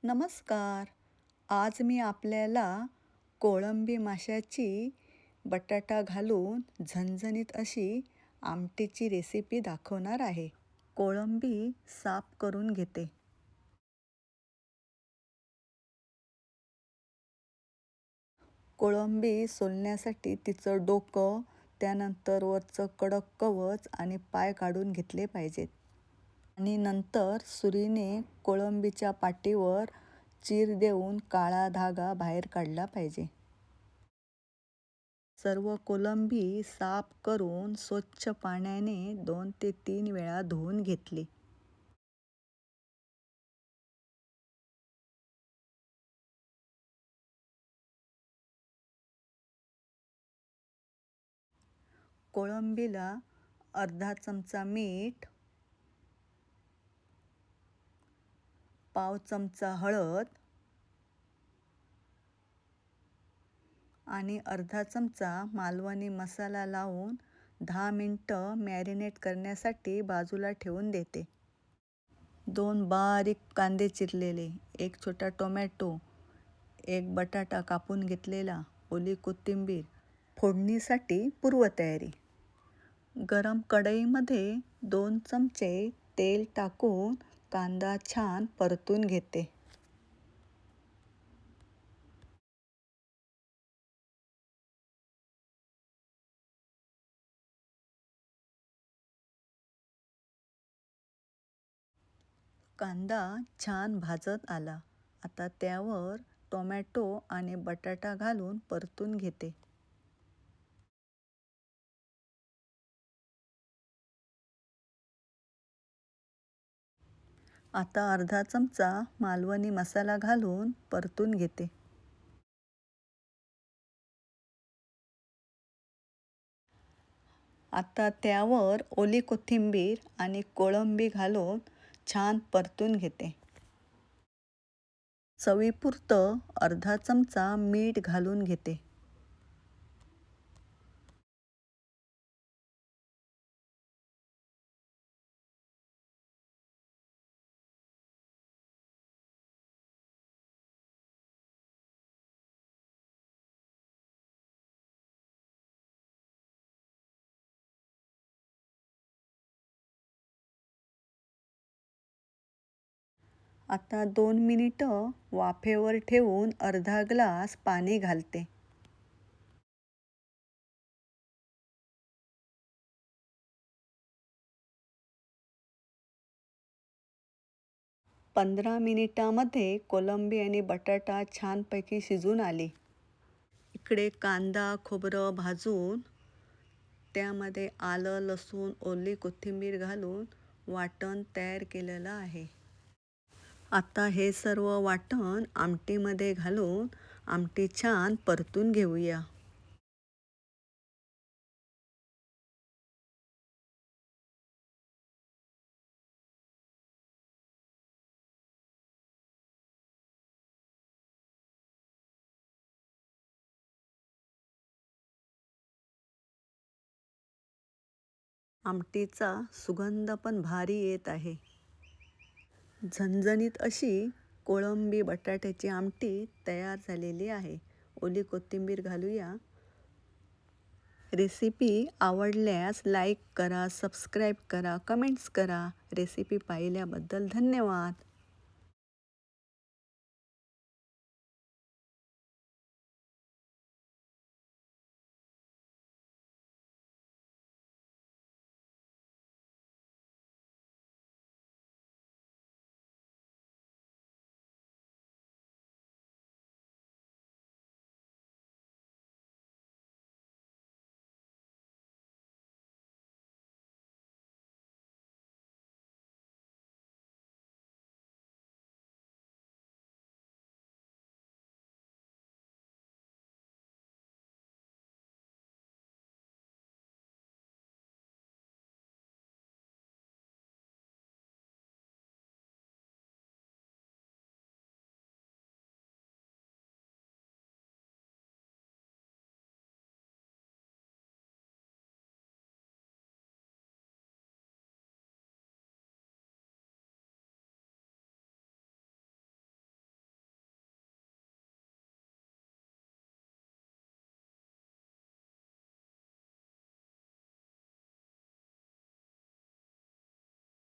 नमस्कार. आज मी आपल्याला कोळंबी माशाची बटाटा घालून झणझणीत अशी आमटीची रेसिपी दाखवणार आहे. कोळंबी साफ करून घेते. कोळंबी सोलण्यासाठी तिचं डोकं, त्यानंतर वरचं कडक कवच आणि पाय काढून घेतले पाहिजेत. आणि नंतर सुरीने कोळंबीच्या पाठीवर चीर देऊन काळा धागा बाहेर काढला पाहिजे. सर्व कोळंबी साफ करून स्वच्छ पाण्याने 2 ते 3 वेळा धुवून घेतली. कोळंबीला अर्धा चमचा मीठ, पाव चमचा हळद आणि अर्धा चमचा मालवणी मसाला लावून 10 मिनिटं मॅरिनेट करण्यासाठी बाजूला ठेवून देते. 2 बारीक कांदे चिरलेले, 1 छोटा टोमॅटो, 1 बटाटा कापून घेतलेला, ओली कोथिंबीर. फोडणीसाठी पूर्वतयारी. गरम कढईमध्ये 2 चमचे तेल टाकून कांदा छान परतून घेते. कांदा छान भाजत आला. आता त्यावर टोमॅटो आणि बटाटा घालून परतून घेते. आता अर्धा चमचा मालवणी मसाला घालून परतून घेते. आता त्यावर ओली कोथिंबीर आणि कोळंबी घालून छान परतून घेते. चवीपुरतं अर्धा चमचा मीठ घालून घेते. 2 मिनिटं वाफेवर ठेवून अर्धा ग्लास पाणी घालते. 15 मिनिटांमध्ये कोळंबी आणि बटाटा छानपैकी शिजून आली. इकडे कांदा खोबरं भाजून त्यामध्ये आलं लसूण ओली कोथिंबीर घालून वाटण तयार केलेलं आहे. आता हे सर्व वाटण आमटीमध्ये घालून आमटी छान परतून घेऊया. आमटीचा सुगंध पण भारी येत आहे. झणझणीत अशी कोळंबी बटाट्याची आमटी तयार झालेली आहे. ओली कोथिंबीर घालूया. रेसिपी आवडल्यास लाईक करा, सबस्क्राईब करा, कमेंट्स करा. रेसिपी पाहिल्याबद्दल धन्यवाद.